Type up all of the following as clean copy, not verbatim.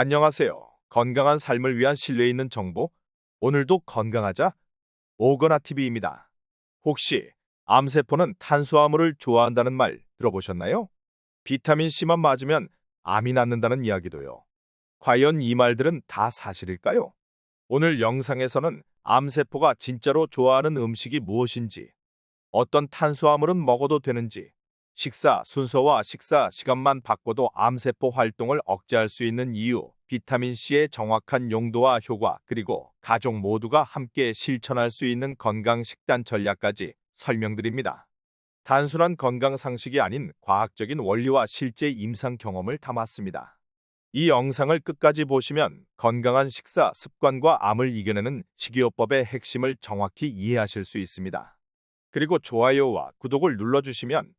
안녕하세요. 건강한 삶을 위한 신뢰 있는 정보, 오늘도 건강하자 오거나TV입니다. 혹시 암세포는 탄수화물을 좋아한다는 말 들어보셨나요? 비타민C만 맞으면 암이 낫는다는 이야기도요. 과연 이 말들은 다 사실일까요? 오늘 영상에서는 암세포가 진짜로 좋아하는 음식이 무엇인지, 어떤 탄수화물은 먹어도 되는지, 식사 순서와 식사 시간만 바꿔도 암세포 활동을 억제할 수 있는 이유, 비타민C의 정확한 용도와 효과, 그리고 가족 모두가 함께 실천할 수 있는 건강 식단 전략까지 설명드립니다. 단순한 건강 상식이 아닌 과학적인 원리와 실제 임상 경험을 담았습니다. 이 영상을 끝까지 보시면 건강한 식사 습관과 암을 이겨내는 식이요법의 핵심을 정확히 이해하실 수 있습니다. 그리고 좋아요와 구독을 눌러주시면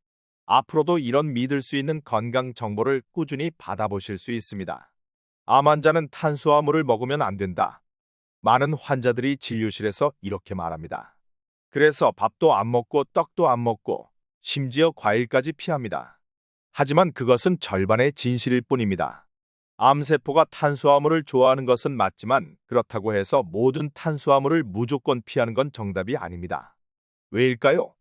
앞으로도 이런 믿을 수 있는 건강 정보를 꾸준히 받아보실 수 있습니다. 암 환자는 탄수화물을 먹으면 안 된다. 많은 환자들이 진료실에서 이렇게 말합니다. 그래서 밥도 안 먹고 떡도 안 먹고 심지어 과일까지 피합니다. 하지만 그것은 절반의 진실일 뿐입니다. 암세포가 탄수화물을 좋아하는 것은 맞지만 그렇다고 해서 모든 탄수화물을 무조건 피하는 건 정답이 아닙니다. 왜일까요?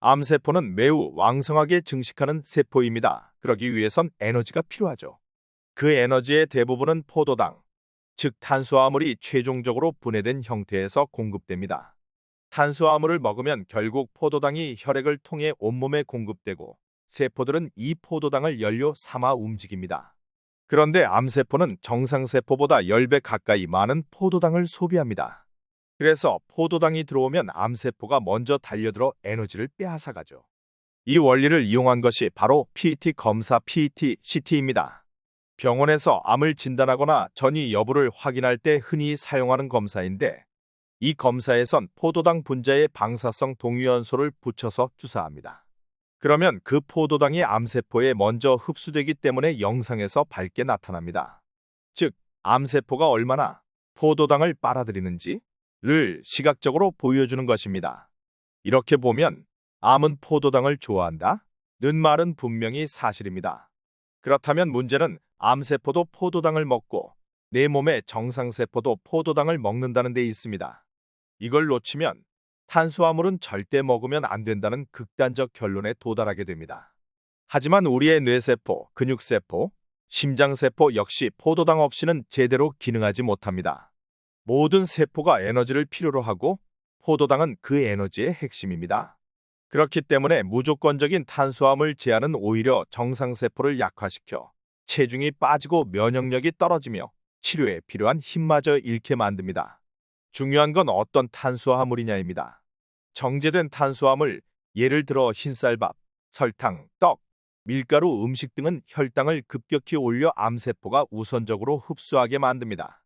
암세포는 매우 왕성하게 증식하는 세포입니다. 그러기 위해선 에너지가 필요하죠. 그 에너지의 대부분은 포도당, 즉 탄수화물이 최종적으로 분해된 형태에서 공급됩니다. 탄수화물을 먹으면 결국 포도당이 혈액을 통해 온몸에 공급되고 세포들은 이 포도당을 연료 삼아 움직입니다. 그런데 암세포는 정상세포보다 10배 가까이 많은 포도당을 소비합니다. 그래서 포도당이 들어오면 암세포가 먼저 달려들어 에너지를 빼앗아가죠. 이 원리를 이용한 것이 바로 PET 검사 PET-CT입니다. 병원에서 암을 진단하거나 전이 여부를 확인할 때 흔히 사용하는 검사인데 이 검사에선 포도당 분자에 방사성 동위원소를 붙여서 주사합니다. 그러면 그 포도당이 암세포에 먼저 흡수되기 때문에 영상에서 밝게 나타납니다. 즉, 암세포가 얼마나 포도당을 빨아들이는지 를 시각적으로 보여주는 것입니다. 이렇게 보면 암은 포도당을 좋아한다? 는 말은 분명히 사실입니다. 그렇다면 문제는 암세포도 포도당을 먹고 내 몸의 정상세포도 포도당을 먹는다는 데 있습니다. 이걸 놓치면 탄수화물은 절대 먹으면 안 된다는 극단적 결론에 도달하게 됩니다. 하지만 우리의 뇌세포, 근육세포, 심장세포 역시 포도당 없이는 제대로 기능하지 못합니다. 모든 세포가 에너지를 필요로 하고 포도당은 그 에너지의 핵심입니다. 그렇기 때문에 무조건적인 탄수화물 제한은 오히려 정상세포를 약화시켜 체중이 빠지고 면역력이 떨어지며 치료에 필요한 힘마저 잃게 만듭니다. 중요한 건 어떤 탄수화물이냐입니다. 정제된 탄수화물, 예를 들어 흰쌀밥, 설탕, 떡, 밀가루 음식 등은 혈당을 급격히 올려 암세포가 우선적으로 흡수하게 만듭니다.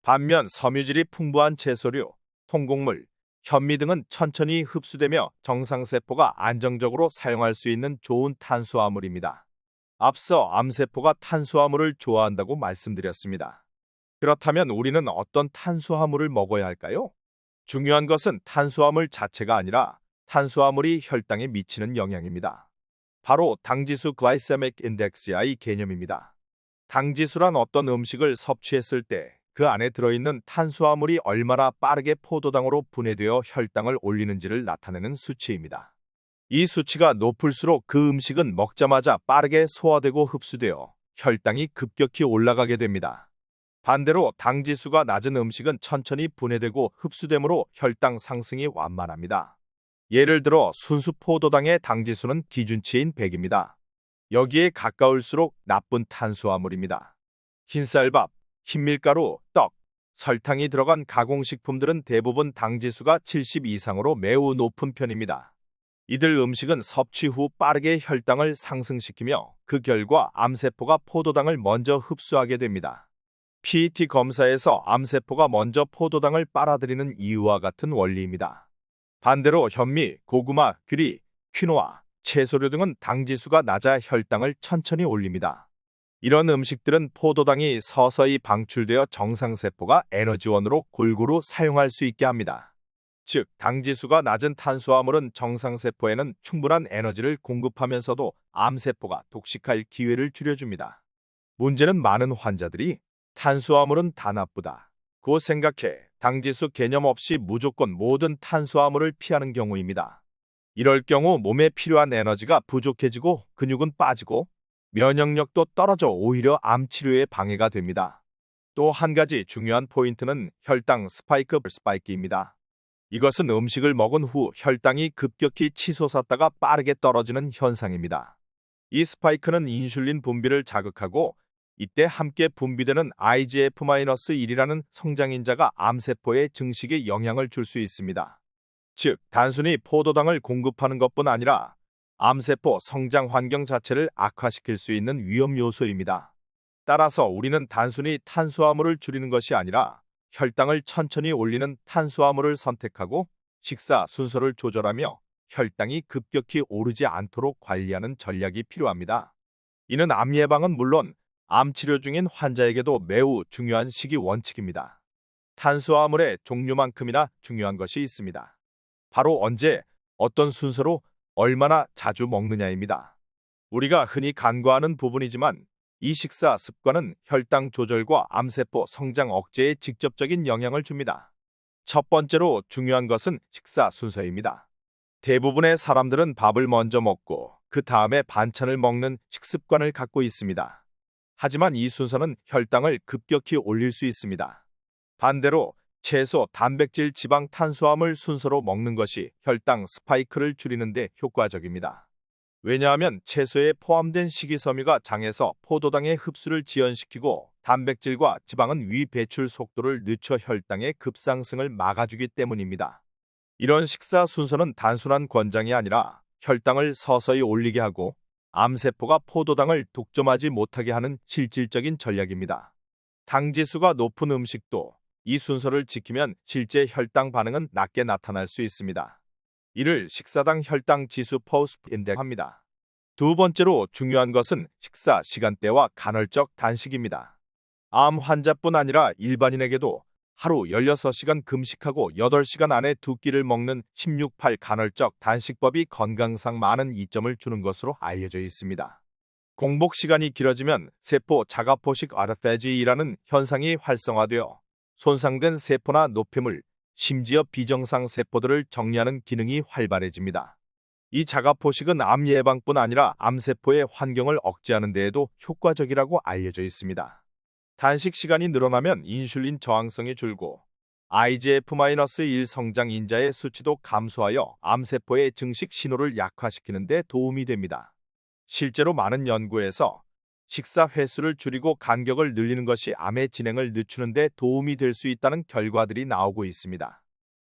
반면 섬유질이 풍부한 채소류, 통곡물, 현미 등은 천천히 흡수되며 정상세포가 안정적으로 사용할 수 있는 좋은 탄수화물입니다. 앞서 암세포가 탄수화물을 좋아한다고 말씀드렸습니다. 그렇다면 우리는 어떤 탄수화물을 먹어야 할까요? 중요한 것은 탄수화물 자체가 아니라 탄수화물이 혈당에 미치는 영향입니다. 바로 당지수 글라이세믹 인덱스의 개념입니다. 당지수란 어떤 음식을 섭취했을 때 그 안에 들어있는 탄수화물이 얼마나 빠르게 포도당으로 분해되어 혈당을 올리는지를 나타내는 수치입니다. 이 수치가 높을수록 그 음식은 먹자마자 빠르게 소화되고 흡수되어 혈당이 급격히 올라가게 됩니다. 반대로 당지수가 낮은 음식은 천천히 분해되고 흡수되므로 혈당 상승이 완만합니다. 예를 들어 순수 포도당의 당지수는 기준치인 100입니다. 여기에 가까울수록 나쁜 탄수화물입니다. 흰쌀밥, 흰밀가루, 떡, 설탕이 들어간 가공식품들은 대부분 당지수가 70 이상으로 매우 높은 편입니다. 이들 음식은 섭취 후 빠르게 혈당을 상승시키며 그 결과 암세포가 포도당을 먼저 흡수하게 됩니다. PET 검사에서 암세포가 먼저 포도당을 빨아들이는 이유와 같은 원리입니다. 반대로 현미, 고구마, 귀리, 퀴노아, 채소류 등은 당지수가 낮아 혈당을 천천히 올립니다. 이런 음식들은 포도당이 서서히 방출되어 정상세포가 에너지원으로 골고루 사용할 수 있게 합니다. 즉, 당지수가 낮은 탄수화물은 정상세포에는 충분한 에너지를 공급하면서도 암세포가 독식할 기회를 줄여줍니다. 문제는 많은 환자들이 탄수화물은 다 나쁘다 고 생각해 당지수 개념 없이 무조건 모든 탄수화물을 피하는 경우입니다. 이럴 경우 몸에 필요한 에너지가 부족해지고 근육은 빠지고 면역력도 떨어져 오히려 암 치료에 방해가 됩니다. 또 한 가지 중요한 포인트는 혈당 스파이크입니다. 이것은 음식을 먹은 후 혈당이 급격히 치솟았다가 빠르게 떨어지는 현상입니다. 이 스파이크는 인슐린 분비를 자극하고 이때 함께 분비되는 IGF-1이라는 성장인자가 암세포의 증식에 영향을 줄 수 있습니다. 즉, 단순히 포도당을 공급하는 것뿐 아니라 암세포 성장 환경 자체를 악화시킬 수 있는 위험 요소입니다. 따라서 우리는 단순히 탄수화물을 줄이는 것이 아니라 혈당을 천천히 올리는 탄수화물을 선택하고 식사 순서를 조절하며 혈당이 급격히 오르지 않도록 관리하는 전략이 필요합니다. 이는 암 예방은 물론 암 치료 중인 환자에게도 매우 중요한 식이 원칙입니다. 탄수화물의 종류만큼이나 중요한 것이 있습니다. 바로 언제, 어떤 순서로, 얼마나 자주 먹느냐입니다. 우리가 흔히 간과하는 부분이지만 이 식사 습관은 혈당 조절과 암세포 성장 억제에 직접적인 영향을 줍니다. 첫 번째로 중요한 것은 식사 순서입니다. 대부분의 사람들은 밥을 먼저 먹고 그 다음에 반찬을 먹는 식습관을 갖고 있습니다. 하지만 이 순서는 혈당을 급격히 올릴 수 있습니다. 반대로 채소, 단백질, 지방, 탄수화물 순서로 먹는 것이 혈당 스파이크를 줄이는 데 효과적입니다. 왜냐하면 채소에 포함된 식이섬유가 장에서 포도당의 흡수를 지연시키고 단백질과 지방은 위 배출 속도를 늦춰 혈당의 급상승을 막아주기 때문입니다. 이런 식사 순서는 단순한 권장이 아니라 혈당을 서서히 올리게 하고 암세포가 포도당을 독점하지 못하게 하는 실질적인 전략입니다. 당지수가 높은 음식도 이 순서를 지키면 실제 혈당 반응은 낮게 나타날 수 있습니다. 이를 식사당 혈당 지수 인덱스라고 합니다. 두 번째로 중요한 것은 식사 시간대와 간헐적 단식입니다. 암 환자뿐 아니라 일반인에게도 하루 16시간 금식하고 8시간 안에 두 끼를 먹는 16-8 간헐적 단식법이 건강상 많은 이점을 주는 것으로 알려져 있습니다. 공복 시간이 길어지면 세포 자가포식 아르페지라는 현상이 활성화되어 손상된 세포나 노폐물, 심지어 비정상 세포들을 정리하는 기능이 활발해집니다. 이 자가포식은 암 예방뿐 아니라 암세포의 환경을 억제하는 데에도 효과적이라고 알려져 있습니다. 단식 시간이 늘어나면 인슐린 저항성이 줄고 IGF-1 성장 인자의 수치도 감소하여 암세포의 증식 신호를 약화시키는 데 도움이 됩니다. 실제로 많은 연구에서 식사 횟수를 줄이고 간격을 늘리는 것이 암의 진행을 늦추는 데 도움이 될 수 있다는 결과들이 나오고 있습니다.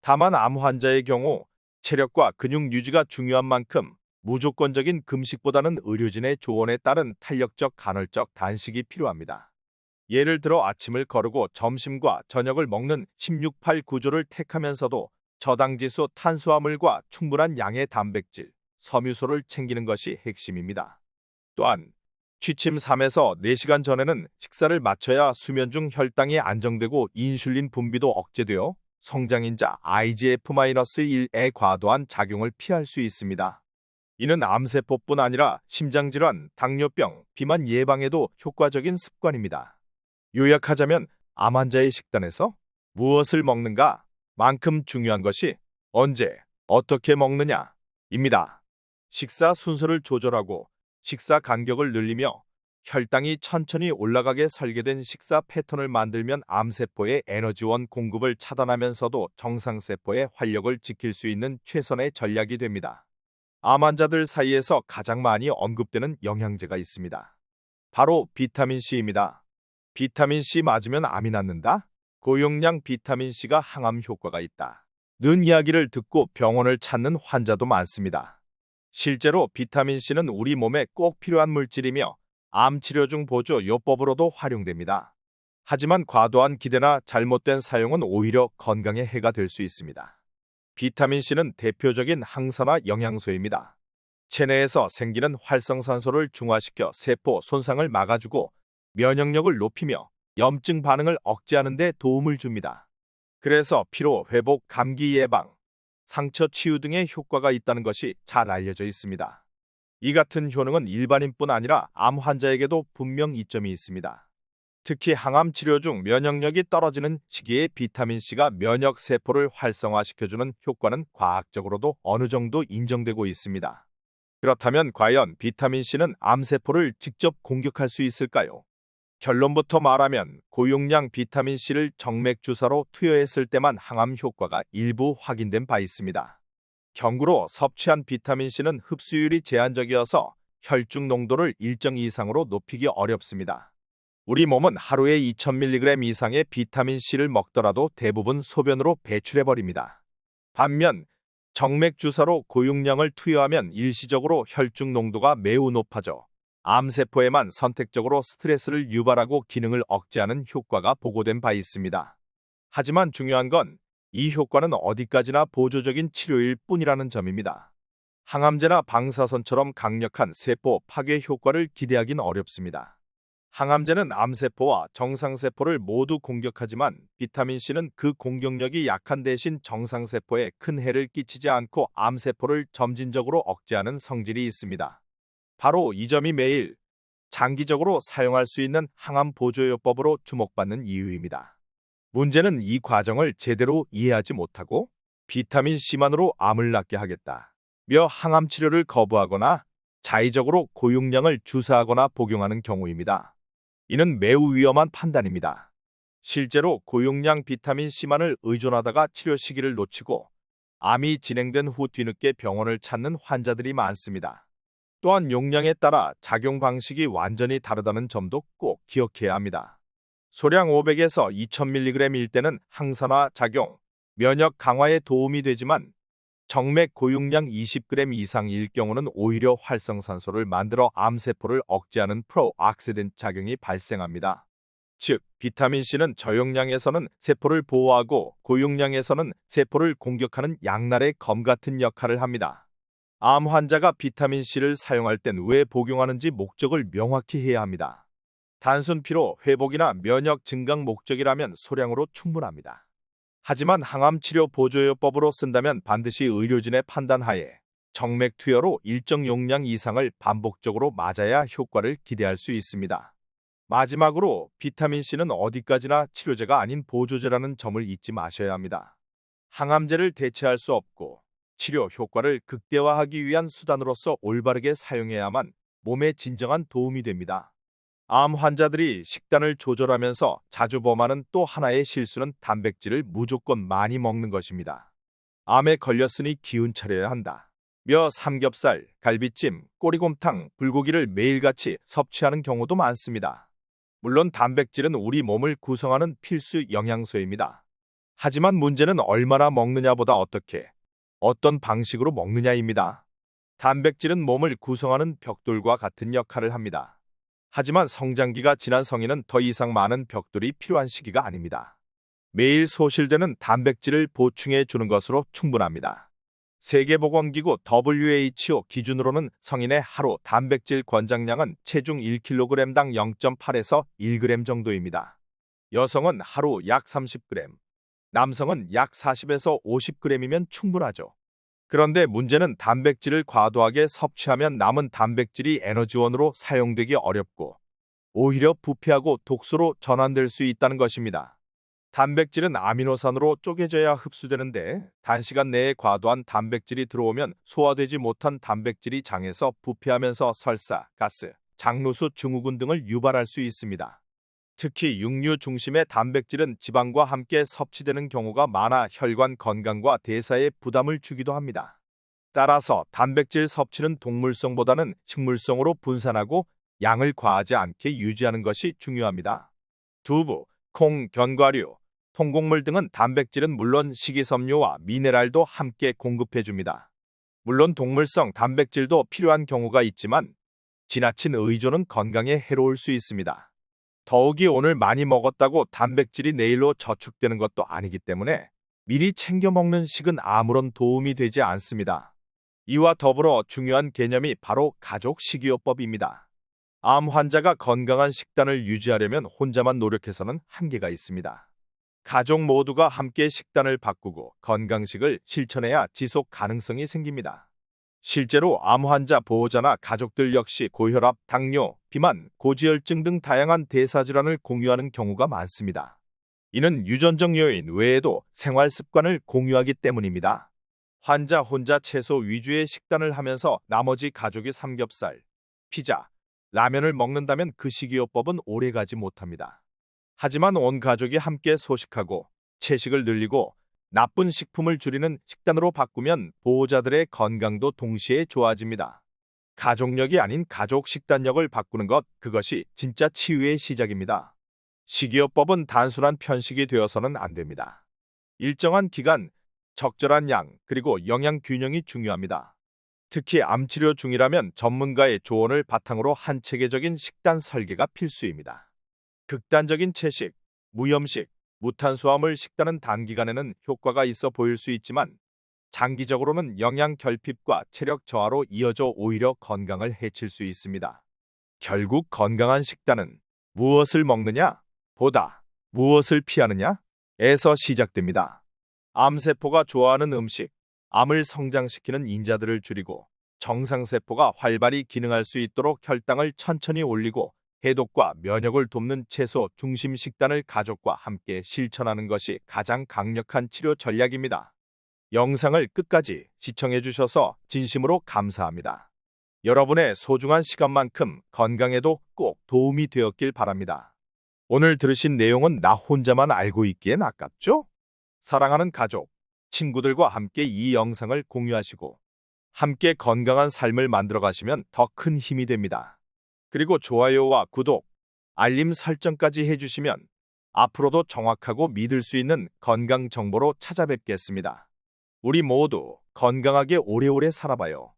다만 암 환자의 경우 체력과 근육 유지가 중요한 만큼 무조건적인 금식보다는 의료진의 조언에 따른 탄력적 간헐적 단식이 필요합니다. 예를 들어 아침을 거르고 점심과 저녁을 먹는 16-8 구조를 택하면서도 저당지수 탄수화물과 충분한 양의 단백질, 섬유소를 챙기는 것이 핵심입니다. 또한 취침 3에서 4시간 전에는 식사를 마쳐야 수면 중 혈당이 안정되고 인슐린 분비도 억제되어 성장인자 IGF-1의 과도한 작용을 피할 수 있습니다. 이는 암세포뿐 아니라 심장질환, 당뇨병, 비만 예방에도 효과적인 습관입니다. 요약하자면 암 환자의 식단에서 무엇을 먹는가 만큼 중요한 것이 언제, 어떻게 먹느냐입니다. 식사 순서를 조절하고 식사 간격을 늘리며 혈당이 천천히 올라가게 설계된 식사 패턴을 만들면 암세포의 에너지원 공급을 차단하면서도 정상세포의 활력을 지킬 수 있는 최선의 전략이 됩니다. 암 환자들 사이에서 가장 많이 언급되는 영양제가 있습니다. 바로 비타민C입니다. 비타민C 맞으면 암이 낫는다? 고용량 비타민C가 항암 효과가 있다. 는 이야기를 듣고 병원을 찾는 환자도 많습니다. 실제로 비타민C는 우리 몸에 꼭 필요한 물질이며 암 치료 중 보조 요법으로도 활용됩니다. 하지만 과도한 기대나 잘못된 사용은 오히려 건강에 해가 될 수 있습니다. 비타민C는 대표적인 항산화 영양소입니다. 체내에서 생기는 활성산소를 중화시켜 세포 손상을 막아주고 면역력을 높이며 염증 반응을 억제하는 데 도움을 줍니다. 그래서 피로 회복, 감기 예방, 상처 치유 등의 효과가 있다는 것이 잘 알려져 있습니다. 이 같은 효능은 일반인뿐 아니라 암 환자에게도 분명 이점이 있습니다. 특히 항암 치료 중 면역력이 떨어지는 시기에 비타민C가 면역 세포를 활성화시켜주는 효과는 과학적으로도 어느 정도 인정되고 있습니다. 그렇다면 과연 비타민C는 암세포를 직접 공격할 수 있을까요? 결론부터 말하면 고용량 비타민C를 정맥 주사로 투여했을 때만 항암 효과가 일부 확인된 바 있습니다. 경구로 섭취한 비타민C는 흡수율이 제한적이어서 혈중 농도를 일정 이상으로 높이기 어렵습니다. 우리 몸은 하루에 2000mg 이상의 비타민C를 먹더라도 대부분 소변으로 배출해버립니다. 반면 정맥 주사로 고용량을 투여하면 일시적으로 혈중 농도가 매우 높아져 암세포에만 선택적으로 스트레스를 유발하고 기능을 억제하는 효과가 보고된 바 있습니다. 하지만 중요한 건 이 효과는 어디까지나 보조적인 치료일 뿐이라는 점입니다. 항암제나 방사선처럼 강력한 세포 파괴 효과를 기대하긴 어렵습니다. 항암제는 암세포와 정상세포를 모두 공격하지만 비타민C는 그 공격력이 약한 대신 정상세포에 큰 해를 끼치지 않고 암세포를 점진적으로 억제하는 성질이 있습니다. 바로 이 점이 매일 장기적으로 사용할 수 있는 항암 보조요법으로 주목받는 이유입니다. 문제는 이 과정을 제대로 이해하지 못하고 비타민C만으로 암을 낫게 하겠다며 항암 치료를 거부하거나 자의적으로 고용량을 주사하거나 복용하는 경우입니다. 이는 매우 위험한 판단입니다. 실제로 고용량 비타민C만을 의존하다가 치료 시기를 놓치고 암이 진행된 후 뒤늦게 병원을 찾는 환자들이 많습니다. 또한 용량에 따라 작용 방식이 완전히 다르다는 점도 꼭 기억해야 합니다. 소량 500에서 2000mg일 때는 항산화 작용, 면역 강화에 도움이 되지만 정맥 고용량 20g 이상일 경우는 오히려 활성산소를 만들어 암세포를 억제하는 프로옥시덴트 작용이 발생합니다. 즉, 비타민C는 저용량에서는 세포를 보호하고 고용량에서는 세포를 공격하는 양날의 검 같은 역할을 합니다. 암 환자가 비타민C를 사용할 땐 왜 복용하는지 목적을 명확히 해야 합니다. 단순 피로 회복이나 면역 증강 목적이라면 소량으로 충분합니다. 하지만 항암 치료 보조요법으로 쓴다면 반드시 의료진의 판단하에 정맥 투여로 일정 용량 이상을 반복적으로 맞아야 효과를 기대할 수 있습니다. 마지막으로 비타민C는 어디까지나 치료제가 아닌 보조제라는 점을 잊지 마셔야 합니다. 항암제를 대체할 수 없고 치료 효과를 극대화하기 위한 수단으로서 올바르게 사용해야만 몸에 진정한 도움이 됩니다. 암 환자들이 식단을 조절하면서 자주 범하는 또 하나의 실수는 단백질을 무조건 많이 먹는 것입니다. 암에 걸렸으니 기운 차려야 한다. 며 삼겹살, 갈비찜, 꼬리곰탕, 불고기를 매일같이 섭취하는 경우도 많습니다. 물론 단백질은 우리 몸을 구성하는 필수 영양소입니다. 하지만 문제는 얼마나 먹느냐보다 어떻게, 어떤 방식으로 먹느냐입니다. 단백질은 몸을 구성하는 벽돌과 같은 역할을 합니다. 하지만 성장기가 지난 성인은 더 이상 많은 벽돌이 필요한 시기가 아닙니다. 매일 소실되는 단백질을 보충해 주는 것으로 충분합니다. 세계보건기구 WHO 기준으로는 성인의 하루 단백질 권장량은 체중 1kg당 0.8에서 1g 정도입니다. 여성은 하루 약 30g, 남성은 약 40에서 50g이면 충분하죠. 그런데 문제는 단백질을 과도하게 섭취하면 남은 단백질이 에너지원으로 사용되기 어렵고 오히려 부패하고 독소로 전환될 수 있다는 것입니다. 단백질은 아미노산으로 쪼개져야 흡수되는데 단시간 내에 과도한 단백질이 들어오면 소화되지 못한 단백질이 장에서 부패하면서 설사, 가스, 장누수 증후군 등을 유발할 수 있습니다. 특히 육류 중심의 단백질은 지방과 함께 섭취되는 경우가 많아 혈관 건강과 대사에 부담을 주기도 합니다. 따라서 단백질 섭취는 동물성보다는 식물성으로 분산하고 양을 과하지 않게 유지하는 것이 중요합니다. 두부, 콩, 견과류, 통곡물 등은 단백질은 물론 식이섬유와 미네랄도 함께 공급해줍니다. 물론 동물성 단백질도 필요한 경우가 있지만 지나친 의존은 건강에 해로울 수 있습니다. 더욱이 오늘 많이 먹었다고 단백질이 내일로 저축되는 것도 아니기 때문에 미리 챙겨 먹는 식은 아무런 도움이 되지 않습니다. 이와 더불어 중요한 개념이 바로 가족 식이요법입니다. 암 환자가 건강한 식단을 유지하려면 혼자만 노력해서는 한계가 있습니다. 가족 모두가 함께 식단을 바꾸고 건강식을 실천해야 지속 가능성이 생깁니다. 실제로 암 환자 보호자나 가족들 역시 고혈압, 당뇨, 비만, 고지혈증 등 다양한 대사질환을 공유하는 경우가 많습니다. 이는 유전적 요인 외에도 생활 습관을 공유하기 때문입니다. 환자 혼자 채소 위주의 식단을 하면서 나머지 가족이 삼겹살, 피자, 라면을 먹는다면 그 식이요법은 오래가지 못합니다. 하지만 온 가족이 함께 소식하고 채식을 늘리고 나쁜 식품을 줄이는 식단으로 바꾸면 보호자들의 건강도 동시에 좋아집니다. 가족력이 아닌 가족 식단력을 바꾸는 것, 그것이 진짜 치유의 시작입니다. 식이요법은 단순한 편식이 되어서는 안 됩니다. 일정한 기간, 적절한 양, 그리고 영양 균형이 중요합니다. 특히 암치료 중이라면 전문가의 조언을 바탕으로 한 체계적인 식단 설계가 필수입니다. 극단적인 채식, 무염식, 무탄수화물 식단은 단기간에는 효과가 있어 보일 수 있지만 장기적으로는 영양 결핍과 체력 저하로 이어져 오히려 건강을 해칠 수 있습니다. 결국 건강한 식단은 무엇을 먹느냐 보다 무엇을 피하느냐에서 시작됩니다. 암세포가 좋아하는 음식, 암을 성장시키는 인자들을 줄이고 정상세포가 활발히 기능할 수 있도록 혈당을 천천히 올리고 해독과 면역을 돕는 채소 중심 식단을 가족과 함께 실천하는 것이 가장 강력한 치료 전략입니다. 영상을 끝까지 시청해 주셔서 진심으로 감사합니다. 여러분의 소중한 시간만큼 건강에도 꼭 도움이 되었길 바랍니다. 오늘 들으신 내용은 나 혼자만 알고 있기엔 아깝죠? 사랑하는 가족, 친구들과 함께 이 영상을 공유하시고 함께 건강한 삶을 만들어 가시면 더 큰 힘이 됩니다. 그리고 좋아요와 구독, 알림 설정까지 해주시면 앞으로도 정확하고 믿을 수 있는 건강 정보로 찾아뵙겠습니다. 우리 모두 건강하게 오래오래 살아봐요.